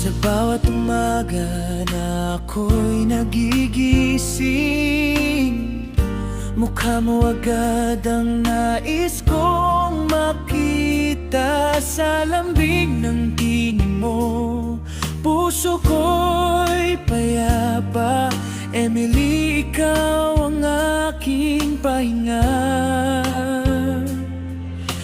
Sa bawat umaga na ako'y nagigising, mukha mo agad ang nais kong makita. Sa lambig ng tingin mo, puso ko'y payapa. Emily, ikaw ang aking pahinga.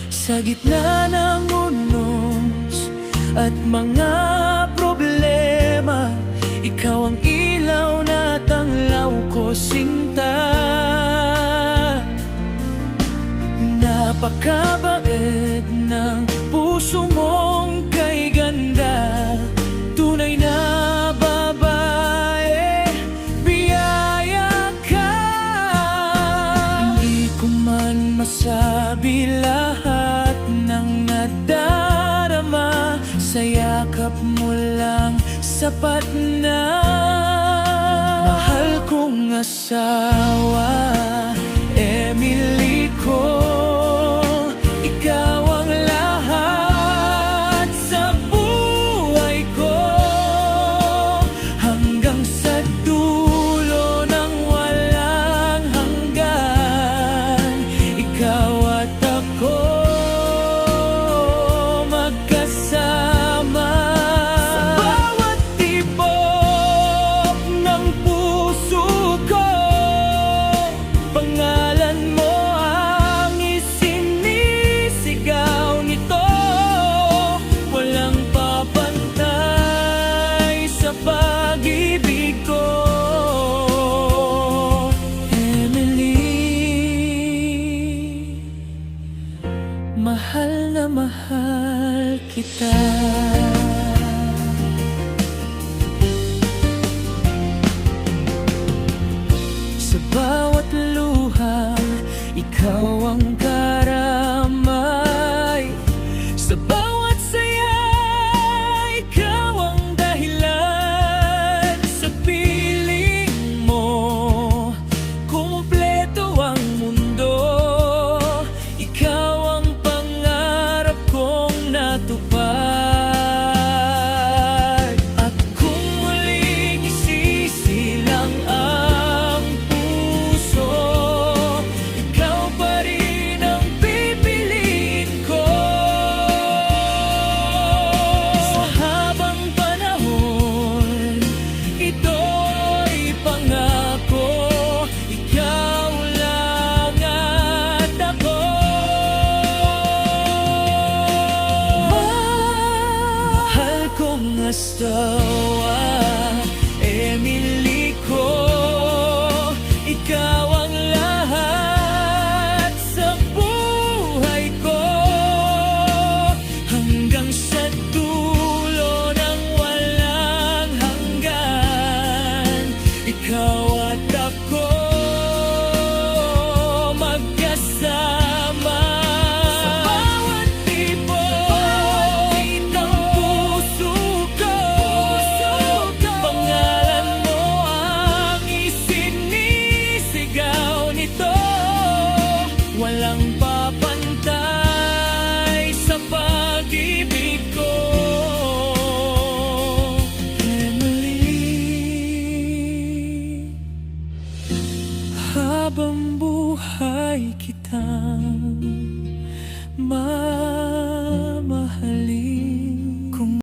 Sa gitna ng unos at mga problema, ikaw ang ilaw na tanglaw ko, sinta. Napakabait ng puso mong kay ganda, tunay na babae, biyaya ka. Hindi ko man masabi lahat ng nadarama, sa yakap mo lang sapat na. Mahal kong asawa, Emily ko, ikaw ang lahat sa buhay ko. Hanggang sa dulo ng walang hanggan, ikaw at ako magkasama. Sa bawat tibok ng puso ko, pangalan mo ang isinisigaw nito. Walang papantay sa pag-ibig ko, Emily. Mahal na mahal kita. Sa bawat luha, ikaw ang karamay. Sa bawat saya, ikaw ang dahilan. Sa piling mo, kumpleto ang mundo. Ikaw ang pangarap kong natupad. At kung muling isisilang ang puso, ikaw pa rin ang pipiliin ko. Sa habang panahon, ito'y pangako, ikaw lang at ako. Mahal kong asawa,